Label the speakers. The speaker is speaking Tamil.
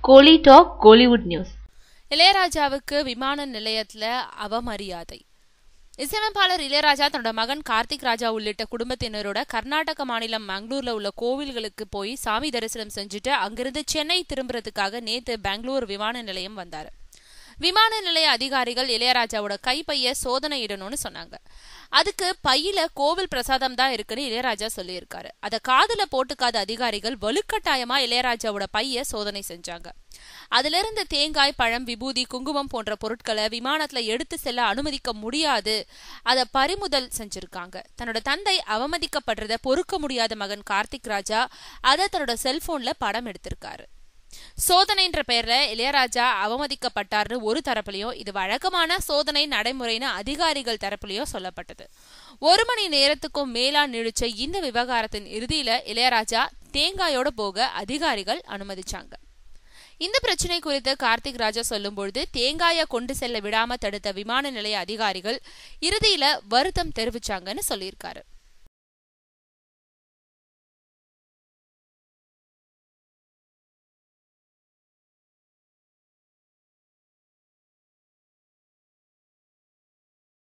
Speaker 1: கோலி டாக் கோலிவுட் நியூஸ்.
Speaker 2: இளையராஜாவுக்கு விமான நிலையத்துல அவமரியாதை. இசையமைப்பாளர் இளையராஜா தன்னோட மகன் கார்த்திக் ராஜா உள்ளிட்ட குடும்பத்தினரோட கர்நாடக மாநிலம் மங்களூர்ல உள்ள கோவில்களுக்கு போய் சாமி தரிசனம் செஞ்சுட்டு அங்கிருந்து சென்னை திரும்புறதுக்காக நேத்து பெங்களூர் விமான நிலையம் வந்தாரு. விமான நிலைய அதிகாரிகள் இளையராஜாவோட கைப்பைய சோதனையிடணும்னு சொன்னாங்க. அதுக்கு பையில கோவில் பிரசாதம் தான் இருக்குன்னு இளையராஜா சொல்லியிருக்காரு. அத காதுல போட்டுக்காத அதிகாரிகள் வலுக்கட்டாயமா இளையராஜாவோட பைய சோதனை செஞ்சாங்க. அதுல இருந்து தேங்காய், பழம், விபூதி, குங்குமம் போன்ற பொருட்களை விமானத்துல எடுத்து செல்ல அனுமதிக்க முடியாது, அத பறிமுதல் செஞ்சிருக்காங்க. தன்னோட தந்தை அவமதிக்கப்படுறத பொறுக்க முடியாத மகன் கார்த்திக் ராஜா அத தன்னோட செல்போன்ல படம் எடுத்திருக்காரு. சோதனைன்ற பெயர்ல இளையராஜா அவமதிக்கப்பட்டார்னு ஒரு தரப்புலயும், இது வழக்கமான சோதனை நடைமுறைன்னு அதிகாரிகள் தரப்புலயும் சொல்லப்பட்டது. 1 மணி நேரத்துக்கும் மேலா நீடிச்ச இந்த விவகாரத்தின் இறுதியில இளையராஜா தேங்காயோட போக அதிகாரிகள் அனுமதிச்சாங்க. இந்த பிரச்சனை குறித்து கார்த்திக் ராஜா சொல்லும் பொழுது, தேங்காய கொண்டு செல்ல விடாம தடுத்த விமான நிலைய அதிகாரிகள் இறுதியில வருத்தம் தெரிவிச்சாங்கன்னு சொல்லியிருக்காரு.